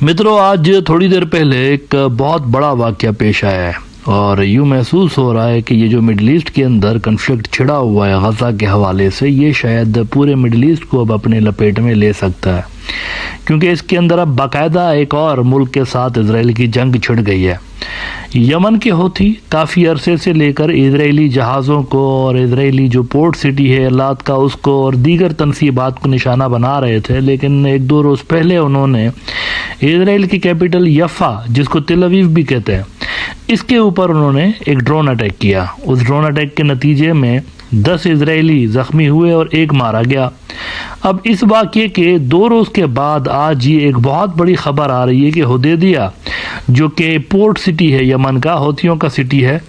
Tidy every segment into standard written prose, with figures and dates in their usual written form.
मित्रों, आज थोड़ी देर पहले एक बहुत बड़ा वाकया पेश आया है और यूँ महसूस हो रहा है कि ये जो मिडिल ईस्ट के अंदर कन्फ्लिक्ट छिड़ा हुआ है गजा के हवाले से, ये शायद पूरे मिडिल ईस्ट को अब अपने लपेट में ले सकता है, क्योंकि इसके अंदर अब बाकायदा एक और मुल्क के साथ इजराइल की जंग छिड़ गई है। यमन के हौथी काफ़ी अरसे से लेकर इजरायली जहाज़ों को और इजरायली जो पोर्ट सिटी है लात का उसको और दीगर तनसीबात को निशाना बना रहे थे, लेकिन एक दो रोज़ पहले उन्होंने इजराइल की कैपिटल यफ़ा, जिसको तिल अवीव भी कहते हैं, इसके ऊपर उन्होंने एक ड्रोन अटैक किया। उस ड्रोन अटैक के नतीजे में 10 इजरायली ज़ख्मी हुए और एक मारा गया। अब इस वाक़ये के 2 रोज़ के बाद आज ये एक बहुत बड़ी खबर आ रही है कि हुदैदिया, जो कि पोर्ट सिटी है यमन का, हौथियों का सिटी है,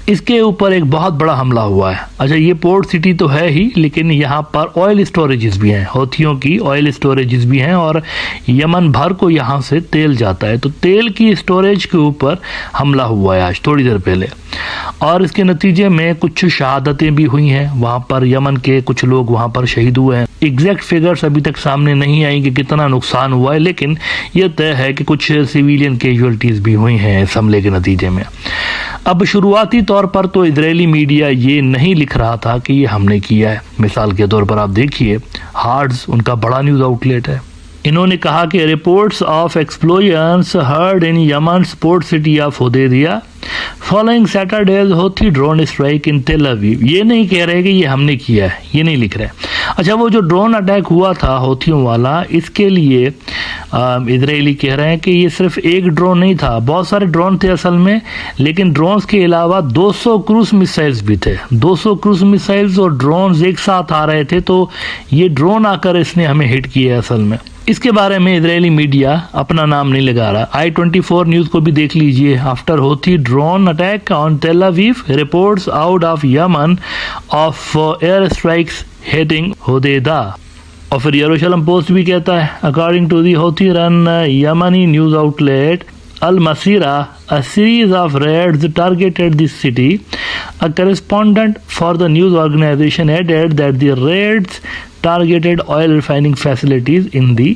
इसके ऊपर एक बहुत बड़ा हमला हुआ है। अच्छा, ये पोर्ट सिटी तो है ही, लेकिन यहाँ पर ऑयल स्टोरेजेस भी हैं, हौथियों की ऑयल स्टोरेजेस भी हैं और यमन भर को यहाँ से तेल जाता है, तो तेल की स्टोरेज के ऊपर हमला हुआ है आज थोड़ी देर पहले, और इसके नतीजे में कुछ शहादतें भी हुई हैं। वहाँ पर यमन के कुछ लोग वहाँ पर शहीद हुए हैं। एग्जैक्ट फिगर्स अभी तक सामने नहीं आई कि कितना नुकसान हुआ है, लेकिन यह तय है कि कुछ सिविलियन कैजुअलिटीज़ भी हुई हैं इस हमले के नतीजे में। अब शुरुआती तौर पर तो इजरायली मीडिया ये नहीं लिख रहा था कि ये हमने किया है। मिसाल के तौर पर आप देखिए, हार्ट्स उनका बड़ा न्यूज़ आउटलेट है, इन्होंने कहा कि reports of explosions heard in Yemen's port city of Hodeidah following Saturday's Houthi drone strike in Tel Aviv. ये नहीं कह रहे कि ये हमने किया है, ये नहीं लिख रहे। अच्छा, वो जो ड्रोन अटैक हुआ था हौथियों वाला, इसके लिए इजरायली कह रहे हैं कि ये सिर्फ एक ड्रोन नहीं था, बहुत सारे ड्रोन थे असल में, लेकिन ड्रोन्स के अलावा 200 क्रूज मिसाइल्स भी थे। 200 क्रूज मिसाइल्स और ड्रोन्स एक साथ आ रहे थे, तो ये ड्रोन आकर इसने हमें हिट किया असल में। इसके बारे में इजरायली मीडिया अपना नाम नहीं लगा रहा। i24 न्यूज़ को भी देख लीजिए। After Houthi drone attack on Tel Aviv, reports out of Yemen of air strikes hitting Hodeidah. और फिर यरूशलेम पोस्ट भी कहता है, according to the Houthi run Yemeni news outlet Al Masira, a series of raids targeted this city. A correspondent for the news organization added that the raids targeted oil refining facilities in the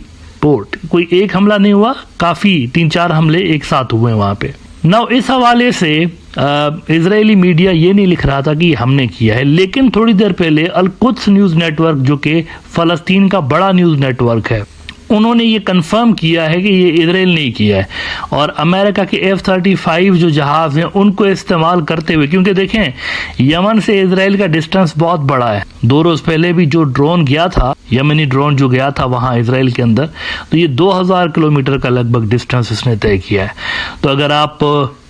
port. कोई एक हमला नहीं हुआ, काफ़ी 3-4 हमले एक साथ हुए वहाँ पे। नाउ इस हवाले से इजरायली मीडिया ये नहीं लिख रहा था कि हमने किया है, लेकिन थोड़ी देर पहले अल कुद्स न्यूज़ नेटवर्क, जो कि फ़लस्तीन का बड़ा न्यूज़ नेटवर्क है, उन्होंने ये कंफर्म किया है कि ये इजराइल नहीं किया है, और अमेरिका के F-35 जो जहाज़ हैं उनको इस्तेमाल करते हुए, क्योंकि देखें यमन से इजराइल का डिस्टेंस बहुत बड़ा है। 2 रोज़ पहले भी जो ड्रोन गया था, यमनी ड्रोन जो गया था वहाँ इजराइल के अंदर, तो ये 2000 किलोमीटर का लगभग डिस्टेंस इसने तय किया है। तो अगर आप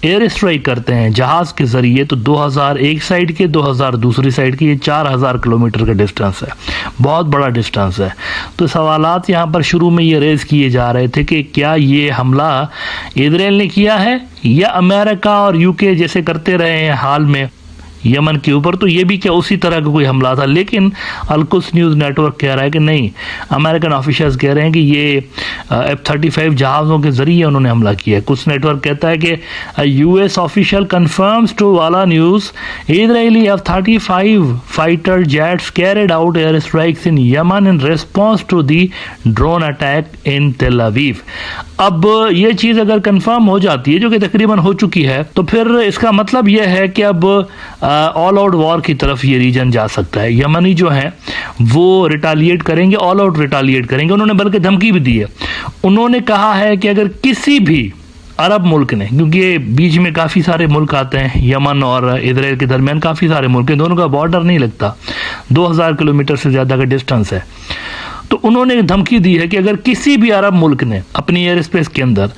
एयर स्ट्राइक करते हैं जहाज़ के ज़रिए, तो 2000 एक साइड के, 2000 दूसरी साइड के, ये 4000 किलोमीटर का डिस्टेंस है, बहुत बड़ा डिस्टेंस है। तो सवालात यहाँ पर शुरू में ये रेज़ किए जा रहे थे कि क्या ये हमला इजराइल ने किया है या अमेरिका और यूके जैसे करते रहे हैं हाल में यमन के ऊपर, तो ये भी क्या उसी तरह का कोई हमला था। लेकिन अल कुद्स न्यूज़ नेटवर्क कह रहा है कि नहीं, अमेरिकन ऑफिशियल्स कह रहे हैं कि ये F-35 जहाज़ों के ज़रिए उन्होंने हमला किया है। कुछ नेटवर्क कहता है कि US ऑफिशियल कन्फर्म्स टू वाला news Israeli F-35 fighter jets carried out air strikes in Yemen in response to the drone attack in Tel Aviv. अब ये चीज़ अगर कंफर्म हो जाती है, जो कि तकरीबन हो चुकी है, तो फिर इसका मतलब यह है कि अब ऑल आउट वॉर की तरफ ये रीजन जा सकता है। यमनी जो हैं वो रिटालिएट करेंगे, ऑल आउट रिटालिएट करेंगे। उन्होंने बल्कि धमकी भी दी है। उन्होंने कहा है कि अगर किसी भी अरब मुल्क ने, क्योंकि ये बीच में काफ़ी सारे मुल्क आते हैं, यमन और इजराइल के दरमियान काफ़ी सारे मुल्क हैं, दोनों का बॉर्डर नहीं लगता, 2000 किलोमीटर से ज़्यादा का डिस्टेंस है, तो उन्होंने धमकी दी है कि अगर किसी भी अरब मुल्क ने अपनी एयर स्पेस के अंदर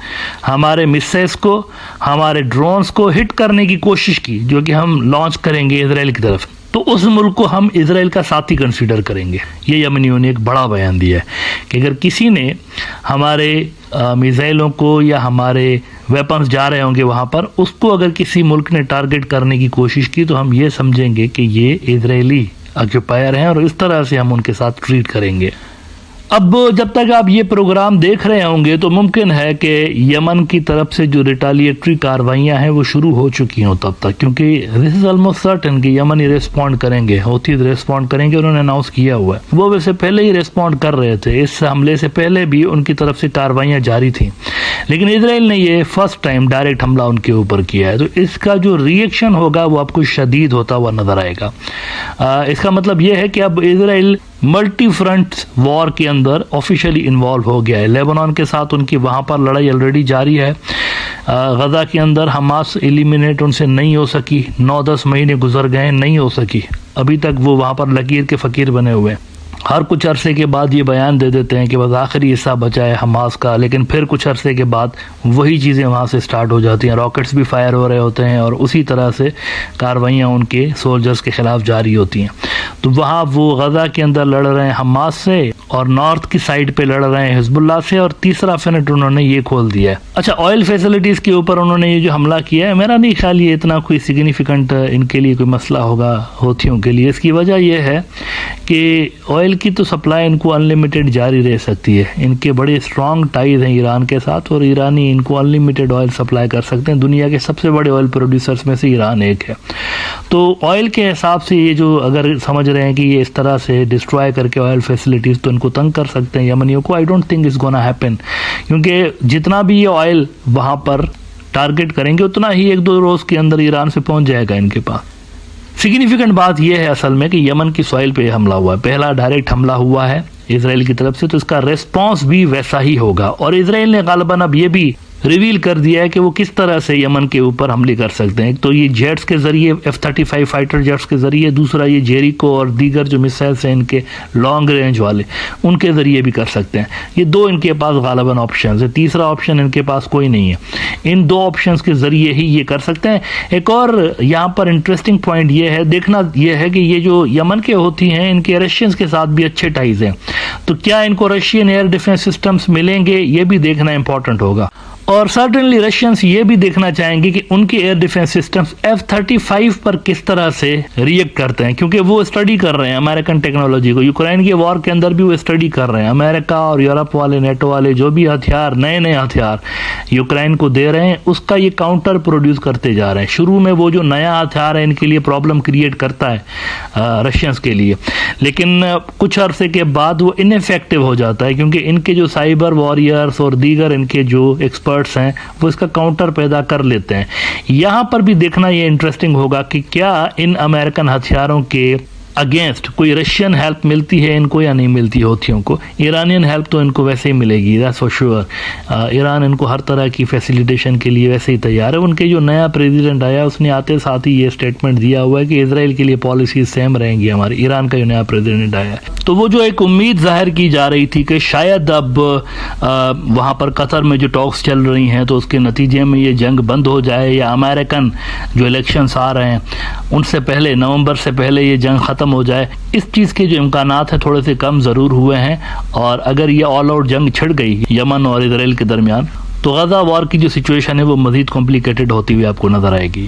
हमारे मिसाइल्स को, हमारे ड्रोन्स को हिट करने की कोशिश की, जो कि हम लॉन्च करेंगे इजराइल की तरफ, तो उस मुल्क को हम इजराइल का साथी कंसीडर करेंगे। ये यमनियों ने एक बड़ा बयान दिया है कि अगर किसी ने हमारे मिसाइलों को या हमारे वेपन्स जा रहे होंगे वहाँ पर, उसको अगर किसी मुल्क ने टारगेट करने की कोशिश की, तो हम ये समझेंगे कि ये इजरायली ऑक्यूपायर हैं और इस तरह से हम उनके साथ ट्रीट करेंगे। अब जब तक आप ये प्रोग्राम देख रहे होंगे तो मुमकिन है कि यमन की तरफ से जो रिटालिएटरी कार्रवाइयाँ हैं वो शुरू हो चुकी हों तब तक, क्योंकि दिस इज ऑलमोस्ट सर्टेन कि यमन ही रिस्पॉन्ड करेंगे, हौथी रिस्पॉन्ड करेंगे, उन्होंने अनाउंस किया हुआ है। वो वैसे पहले ही रिस्पॉन्ड कर रहे थे, इस हमले से पहले भी उनकी तरफ से कार्रवाइयाँ जारी थी, लेकिन इजराइल ने ये फर्स्ट टाइम डायरेक्ट हमला उनके ऊपर किया है। तो इसका जो रिएक्शन होगा वो आपको शदीद होता हुआ नजर आएगा। इसका मतलब ये है कि अब इजराइल मल्टी फ्रंट वॉर के अंदर ऑफिशियली इन्वॉल्व हो गया है। लेबनान के साथ उनकी वहाँ पर लड़ाई ऑलरेडी जारी है। गजा के अंदर हमास एलिमिनेट उनसे नहीं हो सकी, 9-10 महीने गुजर गए, नहीं हो सकी, अभी तक वो वहाँ पर लकीर के फ़कीर बने हुए हैं। हर कुछ अरसे के बाद ये बयान दे देते हैं कि बस आखिरी हिस्सा बचा है हमास का, लेकिन फिर कुछ अरसे के बाद वही चीज़ें वहाँ से स्टार्ट हो जाती हैं, रॉकेट्स भी फायर हो रहे होते हैं और उसी तरह से कार्रवाइयाँ उनके सोल्जर्स के ख़िलाफ़ जारी होती हैं। तो वहाँ वो गजा के अंदर लड़ रहे हैं हमास से और नॉर्थ की साइड पे लड़ रहे हैं हिजबुल्लाह से, और तीसरा फ्रंट उन्होंने ये खोल दिया है। अच्छा, ऑयल फैसिलिटीज़ के ऊपर उन्होंने ये जो हमला किया है, मेरा नहीं ख्याल ये इतना कोई सिग्निफिकेंट इनके लिए कोई मसला होगा हौथियों के लिए। इसकी वजह यह है कि ऑयल की तो सप्लाई इनको अनलिमिटेड जारी रह सकती है, इनके बड़े स्ट्रॉन्ग टाइज हैं ईरान के साथ और ईरानी इनको अनलिमिटेड ऑयल सप्लाई कर सकते हैं। दुनिया के सबसे बड़े ऑयल प्रोड्यूसर्स में से ईरान एक है। तो ऑयल के हिसाब से ये जो अगर समझ रहे हैं कि ये इस तरह से डिस्ट्रॉय करके ऑयल फैसिलिटीज़ तो इनको तंग कर सकते हैं यमनियों को, I don't think it's gonna happen, क्योंकि जितना भी ये ऑयल वहाँ पर टारगेट करेंगे उतना ही 1-2 रोज़ के अंदर ईरान से पहुँच जाएगा इनके पास। सिग्निफिकेंट बात यह है असल में कि यमन की सॉइल पे हमला हुआ है, पहला डायरेक्ट हमला हुआ है इजराइल की तरफ से, तो इसका रेस्पॉन्स भी वैसा ही होगा। और इजराइल ने गालिबन अब ये भी रिवील कर दिया है कि वो किस तरह से यमन के ऊपर हमले कर सकते हैं। तो ये जेट्स के जरिए, F-35 फाइटर जेट्स के जरिए, दूसरा ये जेरिको और दीगर जो मिसाइल्स हैं इनके लॉन्ग रेंज वाले, उनके जरिए भी कर सकते हैं। ये 2 इनके पास गालिबन ऑप्शन है, तीसरा ऑप्शन इनके पास कोई नहीं है। इन 2 ऑप्शन के जरिए ही ये कर सकते हैं। एक और यहाँ पर इंटरेस्टिंग पॉइंट ये है, देखना यह है कि ये जो यमन के होती हैं इनके रशियंस के साथ भी अच्छे टाइज हैं, तो क्या इनको रशियन एयर डिफेंस सिस्टम्स मिलेंगे, ये भी देखना इंपॉर्टेंट होगा। और सर्टेनली रशियंस ये भी देखना चाहेंगे कि उनके एयर डिफेंस सिस्टम्स F-35 पर किस तरह से रिएक्ट करते हैं, क्योंकि वो स्टडी कर रहे हैं अमेरिकन टेक्नोलॉजी को। यूक्रेन के वॉर के अंदर भी वो स्टडी कर रहे हैं। अमेरिका और यूरोप वाले, नेटो वाले जो भी हथियार, नए हथियार यूक्रेन को दे रहे हैं, उसका ये काउंटर प्रोड्यूस करते जा रहे हैं। शुरू में वो जो नया हथियार है इनके लिए प्रॉब्लम क्रिएट करता है रशियंस के लिए, लेकिन कुछ अरसे के बाद वो इनइफेक्टिव हो जाता है, क्योंकि इनके जो साइबर वॉरियर्स और दीगर इनके जो एक्सपर्ट्स हैं वो इसका काउंटर पैदा कर लेते हैं। यहां पर भी देखना ये इंटरेस्टिंग होगा कि क्या इन अमेरिकन हथियारों के अगेंस्ट कोई रशियन हेल्प मिलती है इनको या नहीं मिलती हौथियों को। ईरानियन हेल्प तो इनको वैसे ही मिलेगी, दैट्स फॉर श्योर। ईरान इनको हर तरह की फैसिलिटेशन के लिए वैसे ही तैयार है। उनके जो नया प्रेसिडेंट आया उसने आते साथ ही ये स्टेटमेंट दिया हुआ है कि इजराइल के लिए पॉलिसी सेम रहेंगी हमारी। ईरान का जो नया प्रेसिडेंट आया है, तो वो जो एक उम्मीद जाहिर की जा रही थी कि शायद अब वहाँ पर कतर में जो टॉक्स चल रही हैं तो उसके नतीजे में ये जंग बंद हो जाए, या अमेरिकन जो इलेक्शंस आ रहे हैं उनसे पहले, नवंबर से पहले ये जंग ख़त्म हो जाए, इस चीज़ के जो इम्कानात हैं थोड़े से कम ज़रूर हुए हैं। और अगर ये ऑल आउट जंग छिड़ गई यमन और इजराइल के दरमियान, तो गजा वॉर की जो सिचुएशन है वो मज़ीद कॉम्प्लिकेटेड होती हुई आपको नज़र आएगी।